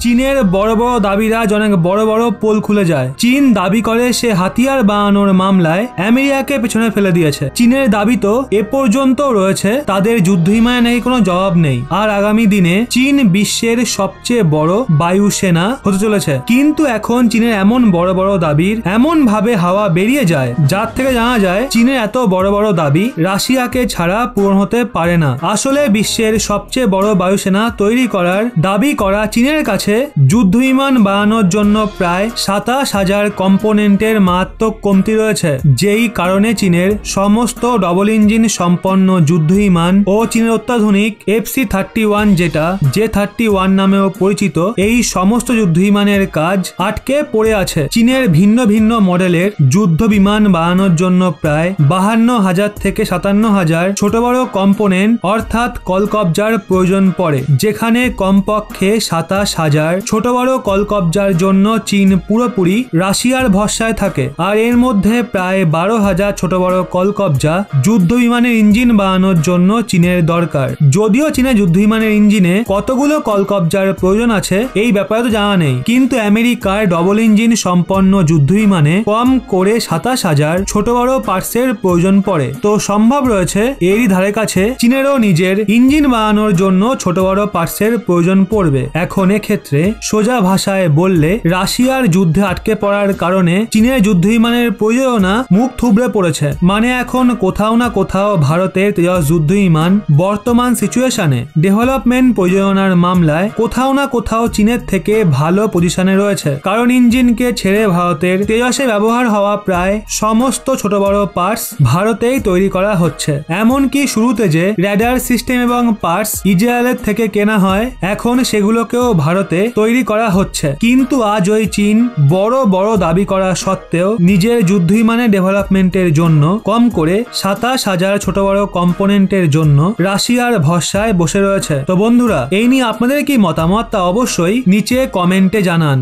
চীনের বড় বড় দাবিরাজ অনেক বড় বড় পোল খুলে যায়। চীন দাবি করে সে হাতিয়ার বানানোর মামলায় আমেরিকাকে পেছনে ফেলে দিয়েছে। চীনের দাবি তো এ পর্যন্ত রয়েছে তাদের যুদ্ধ বিমানে নাকি কোনো জবাব নেই, আর আগামী দিনে চীন বিশ্বের সবচেয়ে বড় বায়ুসেনা হতে চলেছে। কিন্তু এখন চীনের এমন বড় বড় দাবির এমন ভাবে হাওয়া বেরিয়ে যায়, যার থেকে জানা যায় চীনের এত বড় বড় দাবি রাশিয়াকে ছাড়া পূরণ হতে পারে না। আসলে বিশ্বের সবচেয়ে বড় বায়ুসেনা তৈরি করার দাবি করা চীনের কাছে যুদ্ধ বিমান বানানোর জন্য প্রায় 27,000 কম্পোনেন্টের মারাত্মক কমতি রয়েছে, যেই কারণে চীনের সমস্ত ডবল ইঞ্জিন সম্পন্ন যুদ্ধ বিমান ও চীনের অত্যাধুনিক FC-31 যেটা J-31 নামেও পরিচিত, এই সমস্ত যুদ্ধ বিমানের কাজ আটকে পড়ে আছে। চীনের ভিন্ন ভিন্ন মডেলের যুদ্ধ বিমান বানানোর জন্য প্রায় 52,000 থেকে 57,000 ছোট বড় কম্পোনেন্ট অর্থাৎ কলকবজার প্রয়োজন পড়ে, যেখানে কমপক্ষে 27,000 ছোট বড় কলকবজার জন্য চীন পুরোপুরি রাশিয়ার ভরসায় থাকে। আর এর মধ্যে প্রায় 12,000 ছোট বড় কলকবজা যুদ্ধ বিমানের ইঞ্জিন বানানোর জন্য চীনের দরকার। যদিও চীনের যুদ্ধ বিমানের ইঞ্জিনে কতগুলো কলকবজার প্রয়োজন আছে এই ব্যাপারে তো জানা নেই, কিন্তু আমেরিকার ডবল ইঞ্জিন সম্পন্ন যুদ্ধ বিমানে কম করে 27,000 ছোট বড় পার্টসের প্রয়োজন পড়ে। তো সম্ভব রয়েছে এরই ধারে কাছে চীনেরও নিজের ইঞ্জিন বানানোর জন্য ছোট বড় পার্টসের প্রয়োজন পড়বে। এখন এক্ষেত্রে সোজা ভাষায় বললে রাশিয়ার যুদ্ধে আটকে পড়ার কারণে চীনের যুদ্ধ বিমানের প্রয়োজনা মুখ থুবড়ে পড়েছে। মানে এখন কোথাও না কোথাও ভারতের তেজস যুদ্ধ বিমান বর্তমান সিচুয়েশনে ডেভেলপমেন্ট প্রয়োজনার মামলায় কোথাও না কোথাও চীনের থেকে ভালো পজিশনে রয়েছে, কারণ ইঞ্জিনকে ছেড়ে ভারতের তেজসে ব্যবহার হওয়া প্রায় সমস্ত ছোট বড় পার্টস ভারতেই তৈরি করা হচ্ছে। এমনকি শুরুতে যে রেডার সিস্টেম এবং পার্টস ইসরায়েলের থেকে কেনা হয়, এখন সেগুলোকেও ভারতে তৈরি করা হচ্ছে। কিন্তু আজ ওই চীন বড় বড় দাবি করা সত্ত্বেও নিজের যুদ্ধ বিমানের ডেভেলপমেন্টের জন্য কম করে 27,000 ছোট বড় কম্পোনেন্টের জন্য রাশিয়ার ভরসায় বসে রয়েছে। তো বন্ধুরা, এই নিয়ে আপনাদের কি মতামত তা অবশ্যই নিচে কমেন্টে জানান।